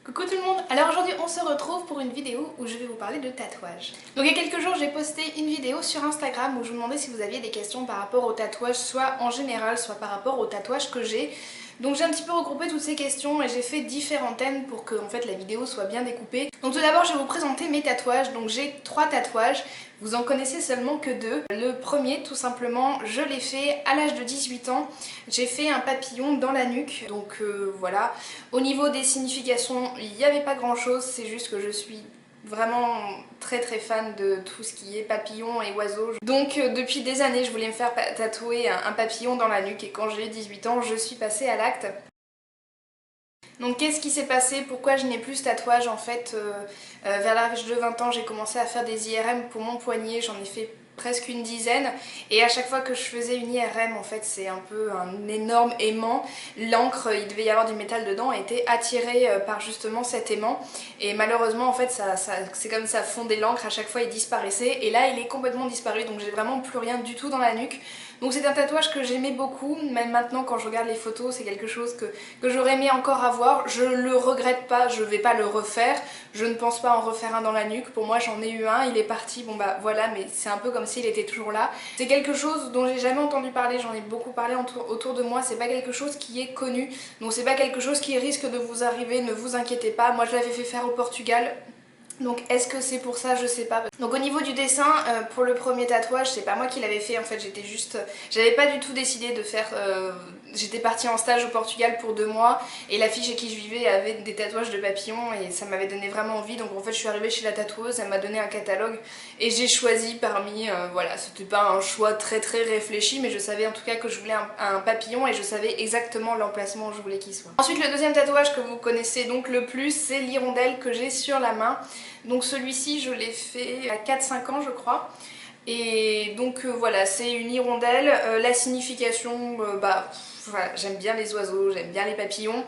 Coucou tout le monde. Alors aujourd'hui on se retrouve pour une vidéo où je vais vous parler de tatouage. Donc il y a quelques jours j'ai posté une vidéo sur Instagram où je vous demandais si vous aviez des questions par rapport au tatouage, soit en général, soit par rapport au tatouage que j'ai. Donc j'ai un petit peu regroupé toutes ces questions et j'ai fait différents thèmes pour que en fait la vidéo soit bien découpée. Donc tout d'abord je vais vous présenter mes tatouages. Donc j'ai 3 tatouages, vous en connaissez seulement que 2. Le premier tout simplement je l'ai fait à l'âge de 18 ans. J'ai fait un papillon dans la nuque, donc voilà. Au niveau des significations il n'y avait pas grand chose, c'est juste que je suis vraiment très fan de tout ce qui est papillon et oiseaux. Donc depuis des années je voulais me faire tatouer un papillon dans la nuque et quand j'ai 18 ans je suis passée à l'acte. Donc qu'est-ce qui s'est passé? Pourquoi je n'ai plus ce tatouage? En fait vers l'âge de 20 ans j'ai commencé à faire des IRM pour mon poignet, j'en ai fait presque une dizaine et à chaque fois que je faisais une IRM en fait c'est un peu un énorme aimant. L'encre, il devait y avoir du métal dedans, était attirée par justement cet aimant et malheureusement en fait c'est comme ça fondait l'encre, à chaque fois il disparaissait et là il est complètement disparu donc j'ai vraiment plus rien du tout dans la nuque. Donc c'est un tatouage que j'aimais beaucoup, même maintenant quand je regarde les photos c'est quelque chose que j'aurais aimé encore avoir. Je le regrette pas, je vais pas le refaire, je ne pense pas en refaire un dans la nuque. Pour moi j'en ai eu un, il est parti, bon bah voilà, mais c'est un peu comme s'il était toujours là. C'est quelque chose dont j'ai jamais entendu parler, j'en ai beaucoup parlé autour de moi, c'est pas quelque chose qui est connu, donc c'est pas quelque chose qui risque de vous arriver, ne vous inquiétez pas. Moi je l'avais fait faire au Portugal. Donc est-ce que c'est pour ça? Je sais pas. Donc au niveau du dessin, pour le premier tatouage, c'est pas moi qui l'avais fait en fait, j'étais juste... J'avais pas du tout décidé de faire... J'étais partie en stage au Portugal pour 2 mois et la fille chez qui je vivais avait des tatouages de papillons et ça m'avait donné vraiment envie. Donc en fait je suis arrivée chez la tatoueuse, elle m'a donné un catalogue et j'ai choisi parmi... voilà, c'était pas un choix très réfléchi mais je savais en tout cas que je voulais un papillon et je savais exactement l'emplacement où je voulais qu'il soit. Ensuite le deuxième tatouage que vous connaissez donc le plus, c'est l'hirondelle que j'ai sur la main. Donc celui-ci je l'ai fait à 4-5 ans je crois. Et donc voilà, c'est une hirondelle. La signification, voilà, j'aime bien les oiseaux, j'aime bien les papillons.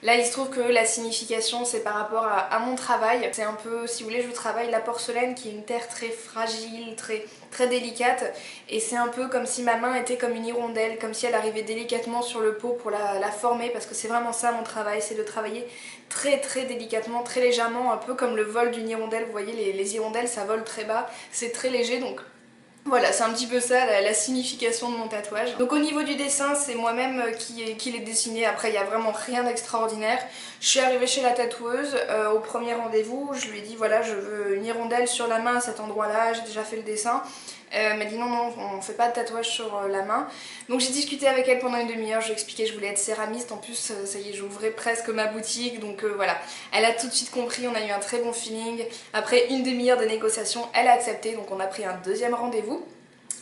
Là il se trouve que la signification c'est par rapport à mon travail. C'est un peu, si vous voulez, je travaille la porcelaine qui est une terre très fragile, très délicate. Et c'est un peu comme si ma main était comme une hirondelle, comme si elle arrivait délicatement sur le pot pour la former. Parce que c'est vraiment ça mon travail, c'est de travailler très délicatement, très légèrement, un peu comme le vol d'une hirondelle. Vous voyez les hirondelles ça vole très bas, c'est très léger donc... Voilà, c'est un petit peu ça la signification de mon tatouage. Donc au niveau du dessin, c'est moi-même qui l'ai dessiné. Après, il n'y a vraiment rien d'extraordinaire. Je suis arrivée chez la tatoueuse au premier rendez-vous. Je lui ai dit voilà, je veux une hirondelle sur la main à cet endroit-là. J'ai déjà fait le dessin. Elle m'a dit non, on fait pas de tatouage sur la main. Donc j'ai discuté avec elle pendant une demi-heure. Je lui ai expliqué que je voulais être céramiste. En plus, ça y est, j'ouvrais presque ma boutique. Donc voilà, elle a tout de suite compris. On a eu un très bon feeling. Après une demi-heure de négociation, elle a accepté. Donc on a pris un deuxième rendez-vous.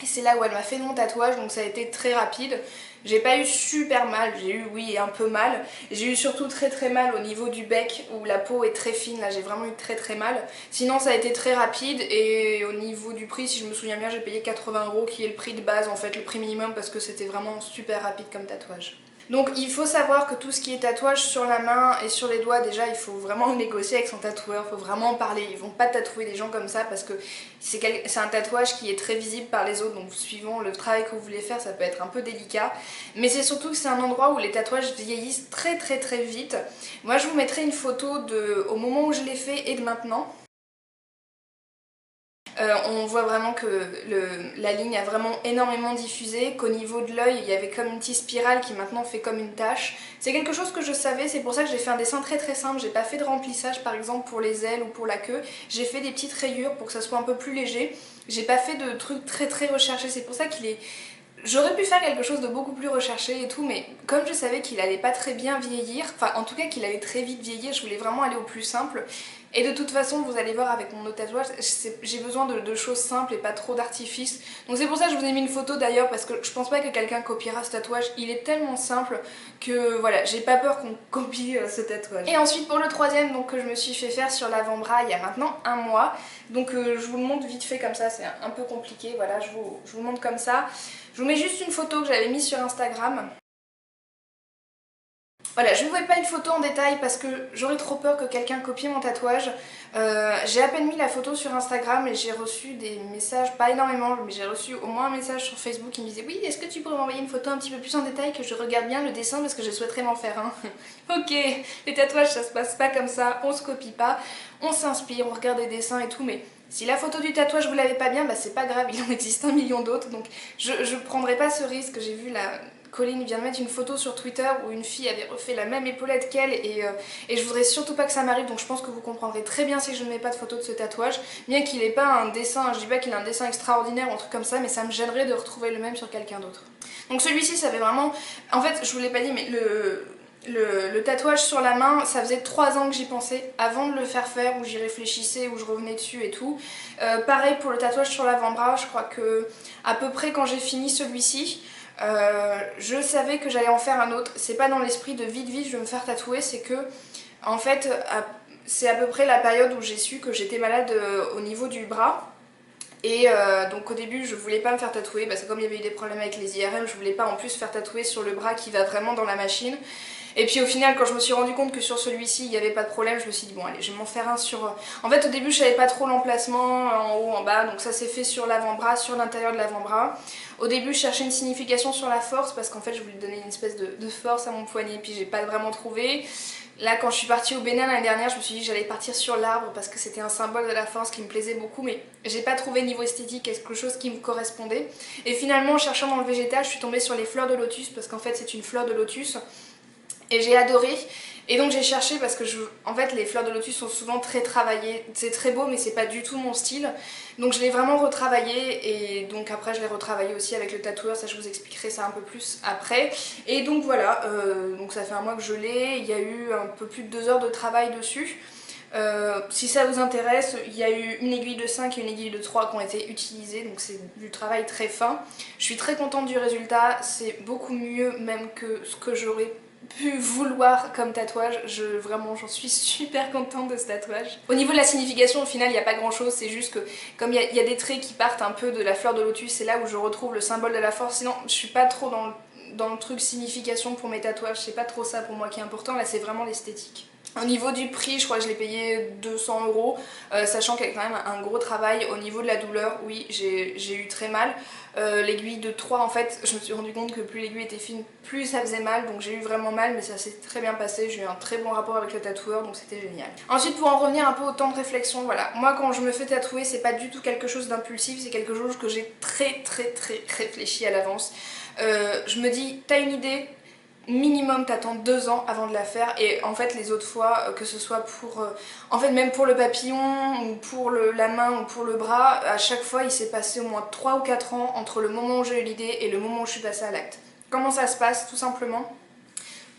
Et c'est là où elle m'a fait mon tatouage, donc ça a été très rapide. J'ai pas eu super mal, j'ai eu oui un peu mal. J'ai eu surtout très mal au niveau du bec où la peau est très fine, là j'ai vraiment eu très mal. Sinon ça a été très rapide et au niveau du prix, si je me souviens bien, j'ai payé 80 € qui est le prix de base en fait, le prix minimum parce que c'était vraiment super rapide comme tatouage. Donc il faut savoir que tout ce qui est tatouage sur la main et sur les doigts, déjà il faut vraiment négocier avec son tatoueur, il faut vraiment en parler. Ils vont pas tatouer des gens comme ça parce que c'est un tatouage qui est très visible par les autres, donc suivant le travail que vous voulez faire ça peut être un peu délicat. Mais c'est surtout que c'est un endroit où les tatouages vieillissent très vite. Moi je vous mettrai une photo au moment où je l'ai fait et de maintenant. On voit vraiment que la ligne a vraiment énormément diffusé, qu'au niveau de l'œil il y avait comme une petite spirale qui maintenant fait comme une tache. C'est quelque chose que je savais, c'est pour ça que j'ai fait un dessin très simple, j'ai pas fait de remplissage par exemple pour les ailes ou pour la queue, j'ai fait des petites rayures pour que ça soit un peu plus léger, j'ai pas fait de trucs très recherchés, c'est pour ça qu'il est... J'aurais pu faire quelque chose de beaucoup plus recherché et tout, mais comme je savais qu'il allait pas très bien vieillir, enfin en tout cas qu'il allait très vite vieillir, je voulais vraiment aller au plus simple. Et de toute façon, vous allez voir avec mon autre tatouage, j'ai besoin de choses simples et pas trop d'artifice. Donc c'est pour ça que je vous ai mis une photo d'ailleurs, parce que je pense pas que quelqu'un copiera ce tatouage. Il est tellement simple que voilà, j'ai pas peur qu'on copie ce tatouage. Et ensuite pour le troisième, donc que je me suis fait faire sur l'avant-bras il y a maintenant un mois. Donc je vous le montre vite fait comme ça, c'est un peu compliqué, voilà, je vous le montre comme ça. Je vous mets juste une photo que j'avais mise sur Instagram. Voilà, je ne vous mets pas une photo en détail parce que j'aurais trop peur que quelqu'un copie mon tatouage. J'ai à peine mis la photo sur Instagram et j'ai reçu des messages, pas énormément, mais j'ai reçu au moins un message sur Facebook qui me disait oui, est-ce que tu pourrais m'envoyer une photo un petit peu plus en détail, que je regarde bien le dessin parce que je souhaiterais m'en faire un. Ok, les tatouages ça se passe pas comme ça, on se copie pas, on s'inspire, on regarde des dessins et tout, mais si la photo du tatouage vous l'avez pas bien, bah c'est pas grave, il en existe 1 million d'autres, donc je prendrai pas ce risque. J'ai vu la... Colline vient de mettre une photo sur Twitter où une fille avait refait la même épaulette qu'elle et je voudrais surtout pas que ça m'arrive, donc je pense que vous comprendrez très bien si je ne mets pas de photo de ce tatouage, bien qu'il ait pas un dessin, je dis pas qu'il a un dessin extraordinaire ou un truc comme ça, mais ça me gênerait de retrouver le même sur quelqu'un d'autre. Donc celui-ci ça fait vraiment, en fait je vous l'ai pas dit mais le tatouage sur la main, ça faisait 3 ans que j'y pensais avant de le faire, où j'y réfléchissais, où je revenais dessus et tout. Pareil pour le tatouage sur l'avant-bras, je crois que à peu près quand j'ai fini celui-ci, je savais que j'allais en faire un autre. C'est pas dans l'esprit de vite vite je vais me faire tatouer, c'est que en fait c'est à peu près la période où j'ai su que j'étais malade au niveau du bras. Et donc au début je voulais pas me faire tatouer parce que comme il y avait eu des problèmes avec les IRM, je voulais pas en plus faire tatouer sur le bras qui va vraiment dans la machine. Et puis au final quand je me suis rendu compte que sur celui-ci il n'y avait pas de problème, je me suis dit bon allez je vais m'en faire un sur... En fait au début je savais pas trop l'emplacement en haut, en bas, donc ça s'est fait sur l'avant-bras, sur l'intérieur de l'avant-bras. Au début je cherchais une signification sur la force parce qu'en fait je voulais donner une espèce de force à mon poignet, puis j'ai pas vraiment trouvé. Là quand je suis partie au Bénin l'année dernière, je me suis dit que j'allais partir sur l'arbre parce que c'était un symbole de la force qui me plaisait beaucoup, mais j'ai pas trouvé niveau esthétique quelque chose qui me correspondait. Et finalement en cherchant dans le végétal je suis tombée sur les fleurs de lotus parce qu'en fait c'est une fleur de lotus. Et j'ai adoré, et donc j'ai cherché parce que en fait les fleurs de lotus sont souvent très travaillées, c'est très beau mais c'est pas du tout mon style, donc je l'ai vraiment retravaillé et donc après je l'ai retravaillé aussi avec le tatoueur, ça je vous expliquerai ça un peu plus après. Et donc voilà, donc ça fait 1 mois que je l'ai, il y a eu un peu plus de 2 heures de travail dessus. Si ça vous intéresse, il y a eu une aiguille de 5 et une aiguille de 3 qui ont été utilisées, donc c'est du travail très fin. Je suis très contente du résultat, c'est beaucoup mieux même que ce que j'aurais pu vouloir comme tatouage. Vraiment j'en suis super contente de ce tatouage. Au niveau de la signification au final il n'y a pas grand chose, c'est juste que comme il y a des traits qui partent un peu de la fleur de lotus, c'est là où je retrouve le symbole de la force. Sinon je suis pas trop dans le truc signification pour mes tatouages, c'est pas trop ça pour moi qui est important, là c'est vraiment l'esthétique. Au niveau du prix, je crois que je l'ai payé 200 €, sachant qu'il y a quand même un gros travail. Au niveau de la douleur, oui, j'ai eu très mal. L'aiguille de 3, en fait, je me suis rendu compte que plus l'aiguille était fine, plus ça faisait mal. Donc j'ai eu vraiment mal, mais ça s'est très bien passé. J'ai eu un très bon rapport avec le tatoueur, donc c'était génial. Ensuite, pour en revenir un peu au temps de réflexion, voilà. Moi, quand je me fais tatouer, c'est pas du tout quelque chose d'impulsif, c'est quelque chose que j'ai très réfléchi à l'avance. Je me dis, t'as une idée, minimum t'attends 2 ans avant de la faire, et en fait les autres fois que ce soit pour en fait même pour le papillon ou pour la main ou pour le bras, à chaque fois il s'est passé au moins 3 ou 4 ans entre le moment où j'ai eu l'idée et le moment où je suis passée à l'acte. Comment ça se passe? Tout simplement,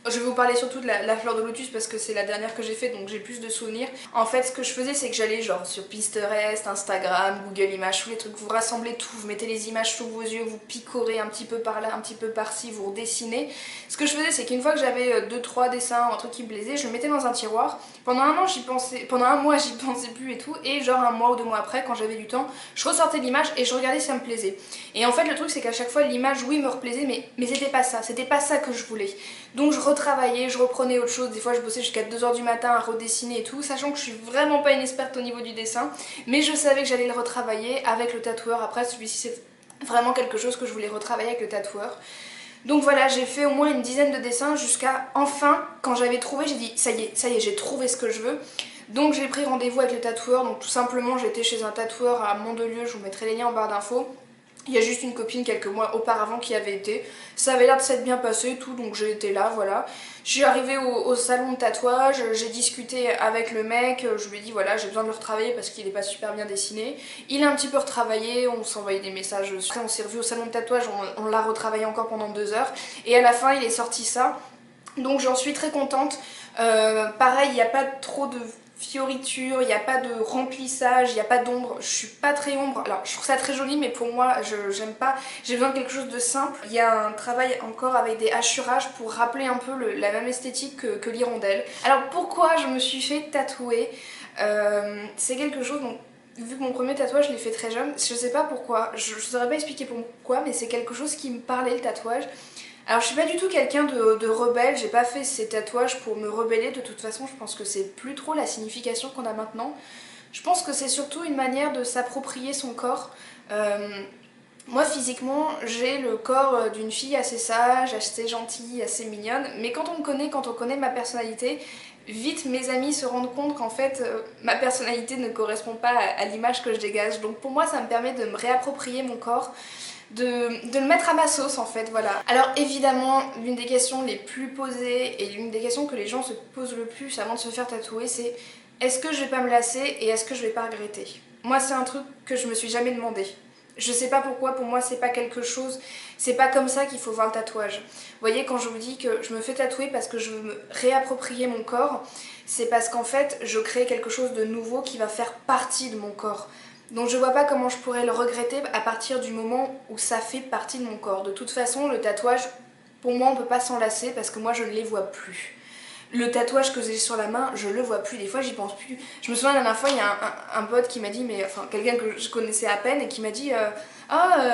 je vais vous parler surtout de la fleur de lotus parce que c'est la dernière que j'ai faite, donc j'ai plus de souvenirs. En fait, ce que je faisais, c'est que j'allais genre sur Pinterest, Instagram, Google Images, tous les trucs, vous rassemblez tout, vous mettez les images sous vos yeux, vous picorez un petit peu par là, un petit peu par-ci, vous redessinez. Ce que je faisais, c'est qu'une fois que j'avais 2-3 dessins, un truc qui me plaisait, je le mettais dans un tiroir. Pendant 1 an, j'y pensais, pendant 1 mois, j'y pensais plus et tout, et genre 1 mois ou 2 mois après, quand j'avais du temps, je ressortais l'image et je regardais si ça me plaisait. Et en fait, le truc, c'est qu'à chaque fois, l'image, oui, me replaisait, mais c'était pas ça que je voulais. Donc je retravaillais, je reprenais autre chose, des fois je bossais jusqu'à 2 h du matin à redessiner et tout, sachant que je suis vraiment pas une experte au niveau du dessin, mais je savais que j'allais le retravailler avec le tatoueur. Après celui-ci c'est vraiment quelque chose que je voulais retravailler avec le tatoueur. Donc voilà, j'ai fait au moins une dizaine de dessins jusqu'à enfin, quand j'avais trouvé, j'ai dit ça y est, j'ai trouvé ce que je veux. Donc j'ai pris rendez-vous avec le tatoueur, donc tout simplement j'étais chez un tatoueur à Mandelieu, je vous mettrai les liens en barre d'infos. Il y a juste une copine quelques mois auparavant qui avait été, ça avait l'air de s'être bien passé et tout, donc j'ai été là, voilà. Je suis arrivée au salon de tatouage, j'ai discuté avec le mec, je lui ai dit voilà j'ai besoin de le retravailler parce qu'il est pas super bien dessiné. Il a un petit peu retravaillé, on s'envoyait des messages, après on s'est revu au salon de tatouage, on l'a retravaillé encore pendant 2 heures et à la fin il est sorti ça. Donc j'en suis très contente. Pareil, il n'y a pas trop de fioritures, il n'y a pas de remplissage, il n'y a pas d'ombre, je suis pas très ombre, alors je trouve ça très joli mais pour moi j'aime pas, j'ai besoin de quelque chose de simple. Il y a un travail encore avec des hachurages pour rappeler un peu la même esthétique que l'hirondelle. Alors pourquoi je me suis fait tatouer, c'est quelque chose donc, vu que mon premier tatouage je l'ai fait très jeune, je sais pas pourquoi, je saurais pas expliquer pourquoi, mais c'est quelque chose qui me parlait le tatouage. Alors je suis pas du tout quelqu'un de rebelle, j'ai pas fait ces tatouages pour me rebeller, de toute façon je pense que c'est plus trop la signification qu'on a maintenant. Je pense que c'est surtout une manière de s'approprier son corps. Moi physiquement j'ai le corps d'une fille assez sage, assez gentille, assez mignonne, mais quand on me connaît, quand on connaît ma personnalité, vite mes amis se rendent compte qu'en fait ma personnalité ne correspond pas à l'image que je dégage. Donc pour moi ça me permet de me réapproprier mon corps, de le mettre à ma sauce en fait, voilà. Alors évidemment, l'une des questions les plus posées et l'une des questions que les gens se posent le plus avant de se faire tatouer, c'est est-ce que je vais pas me lasser et est-ce que je vais pas regretter? Moi c'est un truc que je me suis jamais demandé. Je sais pas pourquoi, pour moi c'est pas quelque chose, c'est pas comme ça qu'il faut voir le tatouage. Vous voyez, quand je vous dis que je me fais tatouer parce que je veux me réapproprier mon corps, c'est parce qu'en fait je crée quelque chose de nouveau qui va faire partie de mon corps. Donc je vois pas comment je pourrais le regretter à partir du moment où ça fait partie de mon corps. De toute façon, le tatouage, pour moi on peut pas s'en lasser parce que moi je ne les vois plus. Le tatouage que j'ai sur la main, je le vois plus, des fois j'y pense plus. Je me souviens la dernière fois, il y a un pote qui m'a dit, mais enfin quelqu'un que je connaissais à peine et qui m'a dit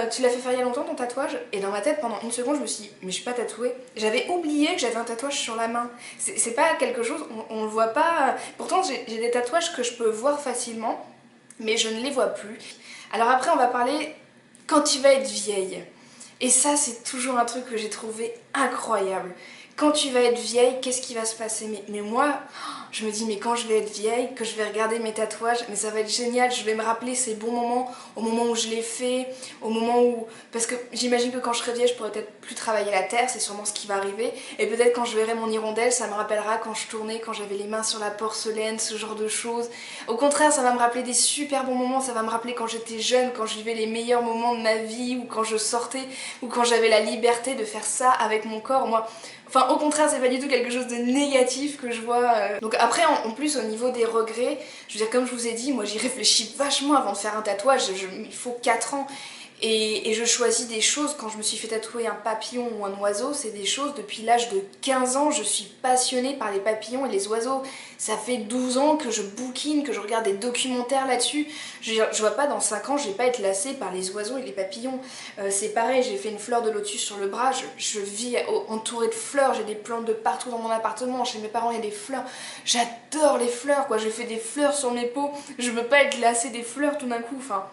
tu l'as fait faire il y a longtemps ton tatouage? Et dans ma tête pendant une seconde je me suis dit mais je suis pas tatouée. J'avais oublié que j'avais un tatouage sur la main. C'est pas quelque chose, on le voit pas. Pourtant j'ai des tatouages que je peux voir facilement, mais je ne les vois plus. Alors après on va parler quand tu vas être vieille. Et ça c'est toujours un truc que j'ai trouvé incroyable. Quand tu vas être vieille, qu'est-ce qui va se passer? Mais moi, je me dis mais quand je vais être vieille, que je vais regarder mes tatouages, mais ça va être génial, je vais me rappeler ces bons moments, au moment où je l'ai fait, au moment où... Parce que j'imagine que quand je serai vieille, je pourrai peut-être plus travailler la terre, c'est sûrement ce qui va arriver. Et peut-être quand je verrai mon hirondelle, ça me rappellera quand je tournais, quand j'avais les mains sur la porcelaine, ce genre de choses. Au contraire, ça va me rappeler des super bons moments, ça va me rappeler quand j'étais jeune, quand je vivais les meilleurs moments de ma vie, ou quand je sortais, ou quand j'avais la liberté de faire ça avec mon corps. Moi, enfin, au contraire, c'est pas du tout quelque chose de négatif que je vois. Donc après, en plus, au niveau des regrets, je veux dire, comme je vous ai dit, moi j'y réfléchis vachement avant de faire un tatouage. Il faut 4 ans. Et je choisis des choses, quand je me suis fait tatouer un papillon ou un oiseau, c'est des choses, depuis l'âge de 15 ans, je suis passionnée par les papillons et les oiseaux. Ça fait 12 ans que je bouquine, que je regarde des documentaires là-dessus. Je vois pas dans 5 ans, je vais pas être lassée par les oiseaux et les papillons. C'est pareil, j'ai fait une fleur de lotus sur le bras, je vis entourée de fleurs, j'ai des plantes de partout dans mon appartement, chez mes parents il y a des fleurs. J'adore les fleurs, quoi, j'ai fait des fleurs sur mes peaux, je veux pas être lassée des fleurs tout d'un coup, enfin...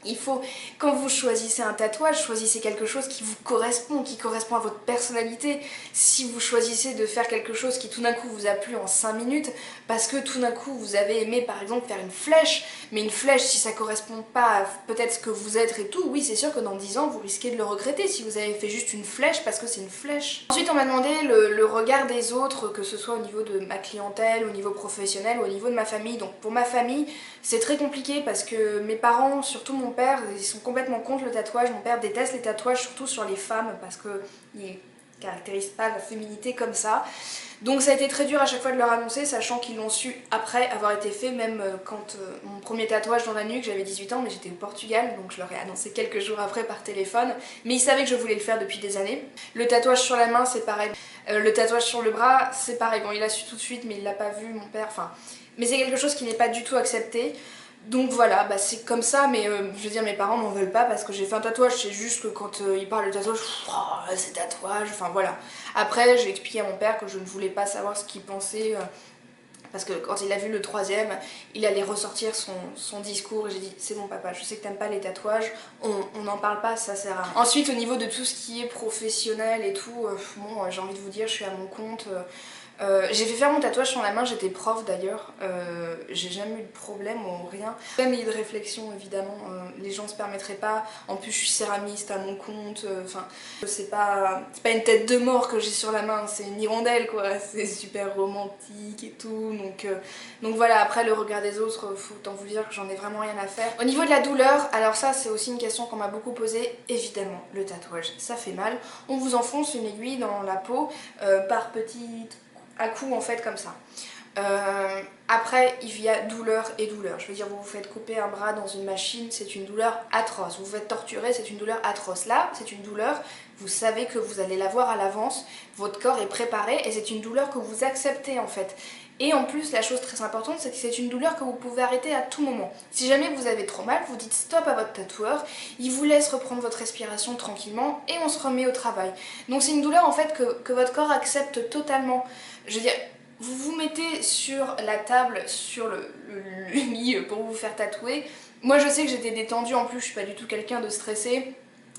Il faut, quand vous choisissez un tatouage, choisissez quelque chose qui vous correspond, qui correspond à votre personnalité. Si vous choisissez de faire quelque chose qui tout d'un coup vous a plu en 5 minutes, parce que tout d'un coup vous avez aimé par exemple faire une flèche, mais une flèche si ça correspond pas à peut-être ce que vous êtes et tout, oui c'est sûr que dans 10 ans vous risquez de le regretter si vous avez fait juste une flèche parce que c'est une flèche. Ensuite on m'a demandé le regard des autres, que ce soit au niveau de ma clientèle, au niveau professionnel ou au niveau de ma famille. Donc pour ma famille c'est très compliqué parce que mes parents, surtout mon père, ils sont complètement contre le tatouage. Mon père déteste les tatouages, surtout sur les femmes, parce qu'il ne caractérise pas la féminité comme ça. Donc ça a été très dur à chaque fois de leur annoncer, sachant qu'ils l'ont su après avoir été fait, même quand mon premier tatouage dans la nuque, j'avais 18 ans, mais j'étais au Portugal, donc je leur ai annoncé quelques jours après par téléphone. Mais ils savaient que je voulais le faire depuis des années. Le tatouage sur la main, c'est pareil. Le tatouage sur le bras, c'est pareil. Bon, il a su tout de suite, mais il l'a pas vu, mon père, enfin... Mais c'est quelque chose qui n'est pas du tout accepté. Donc voilà, bah c'est comme ça, mais je veux dire, mes parents m'en veulent pas parce que j'ai fait un tatouage. C'est juste que quand ils parlent de tatouage, oh, c'est tatouage, enfin voilà. Après, j'ai expliqué à mon père que je ne voulais pas savoir ce qu'il pensait. Parce que quand il a vu le troisième, il allait ressortir son discours et j'ai dit c'est bon papa, je sais que t'aimes pas les tatouages, on n'en parle pas, ça sert à rien. Ensuite au niveau de tout ce qui est professionnel et tout, bon j'ai envie de vous dire je suis à mon compte. J'ai fait faire mon tatouage sur la main, j'étais prof d'ailleurs, j'ai jamais eu de problème ou rien. Jamais eu de réflexion évidemment, les gens se permettraient pas, en plus je suis céramiste à mon compte, enfin c'est pas une tête de mort que j'ai sur la main, c'est une hirondelle quoi, c'est super romantique et tout, donc voilà, après le regard des autres, faut autant vous dire que j'en ai vraiment rien à faire. Au niveau de la douleur, alors ça c'est aussi une question qu'on m'a beaucoup posée, évidemment le tatouage ça fait mal, on vous enfonce une aiguille dans la peau par petites à coups en fait comme ça. Après il y a douleur et douleur, je veux dire vous vous faites couper un bras dans une machine, c'est une douleur atroce, vous vous faites torturer, c'est une douleur atroce. Là c'est une douleur, vous savez que vous allez l'avoir à l'avance, votre corps est préparé et c'est une douleur que vous acceptez en fait. Et en plus, la chose très importante, c'est que c'est une douleur que vous pouvez arrêter à tout moment. Si jamais vous avez trop mal, vous dites stop à votre tatoueur, il vous laisse reprendre votre respiration tranquillement et on se remet au travail. Donc c'est une douleur en fait que votre corps accepte totalement. Je veux dire, vous vous mettez sur la table, sur le lit pour vous faire tatouer. Moi je sais que j'étais détendue, en plus je suis pas du tout quelqu'un de stressé.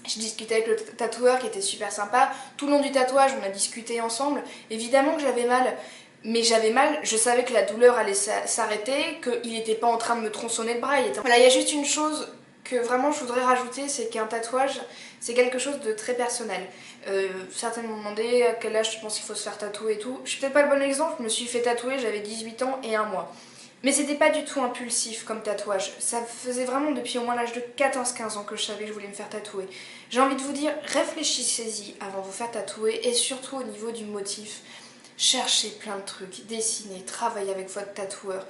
Je discutais avec le tatoueur qui était super sympa. Tout le long du tatouage, on a discuté ensemble. Évidemment que j'avais mal. Mais j'avais mal, je savais que la douleur allait s'arrêter, qu'il n'était pas en train de me tronçonner le bras. Voilà, il y a juste une chose que vraiment je voudrais rajouter, c'est qu'un tatouage, c'est quelque chose de très personnel. Certains m'ont demandé à quel âge tu penses qu'il faut se faire tatouer et tout. Je suis peut-être pas le bon exemple, je me suis fait tatouer, j'avais 18 ans et 1 mois. Mais c'était pas du tout impulsif comme tatouage. Ça faisait vraiment depuis au moins l'âge de 14-15 ans que je savais que je voulais me faire tatouer. J'ai envie de vous dire, réfléchissez-y avant de vous faire tatouer et surtout au niveau du motif. Cherchez plein de trucs, dessinez, travaillez avec votre tatoueur.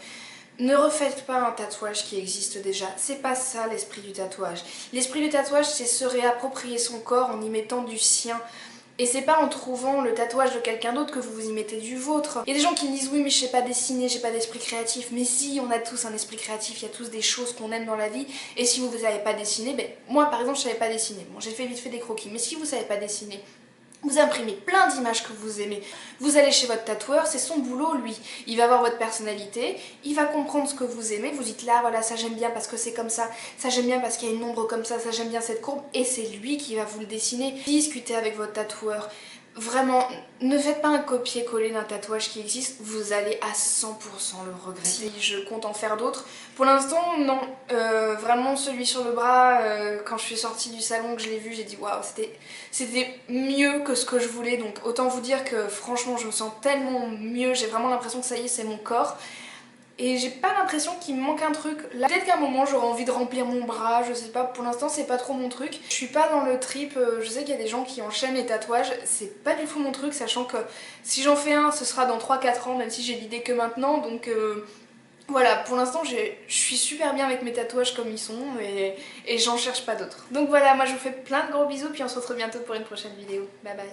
Ne refaites pas un tatouage qui existe déjà, c'est pas ça l'esprit du tatouage. L'esprit du tatouage, c'est se réapproprier son corps en y mettant du sien. Et c'est pas en trouvant le tatouage de quelqu'un d'autre que vous vous y mettez du vôtre. Il y a des gens qui me disent oui mais je sais pas dessiner, j'ai pas d'esprit créatif. Mais si, on a tous un esprit créatif, il y a tous des choses qu'on aime dans la vie. Et si vous savez pas dessiner, ben moi par exemple je savais pas dessiner. Bon j'ai fait vite fait des croquis, mais si vous savez pas dessiner, vous imprimez plein d'images que vous aimez. Vous allez chez votre tatoueur, c'est son boulot lui. Il va voir votre personnalité, il va comprendre ce que vous aimez. Vous dites là, voilà, ça j'aime bien parce que c'est comme ça j'aime bien parce qu'il y a une ombre comme ça j'aime bien cette courbe. Et c'est lui qui va vous le dessiner. Discutez avec votre tatoueur. Vraiment, ne faites pas un copier-coller d'un tatouage qui existe, vous allez à 100% le regretter. Si je compte en faire d'autres, pour l'instant non, vraiment celui sur le bras, quand je suis sortie du salon que je l'ai vu, j'ai dit waouh, c'était mieux que ce que je voulais, donc autant vous dire que franchement je me sens tellement mieux, j'ai vraiment l'impression que ça y est, c'est mon corps. Et j'ai pas l'impression qu'il me manque un truc. Là, peut-être qu'à un moment j'aurai envie de remplir mon bras, je sais pas, pour l'instant c'est pas trop mon truc. Je suis pas dans le trip, je sais qu'il y a des gens qui enchaînent les tatouages, c'est pas du tout mon truc, sachant que si j'en fais un, ce sera dans 3-4 ans, même si j'ai l'idée que maintenant, donc voilà, pour l'instant je suis super bien avec mes tatouages comme ils sont et j'en cherche pas d'autres. Donc voilà, moi je vous fais plein de gros bisous, puis on se retrouve bientôt pour une prochaine vidéo. Bye bye.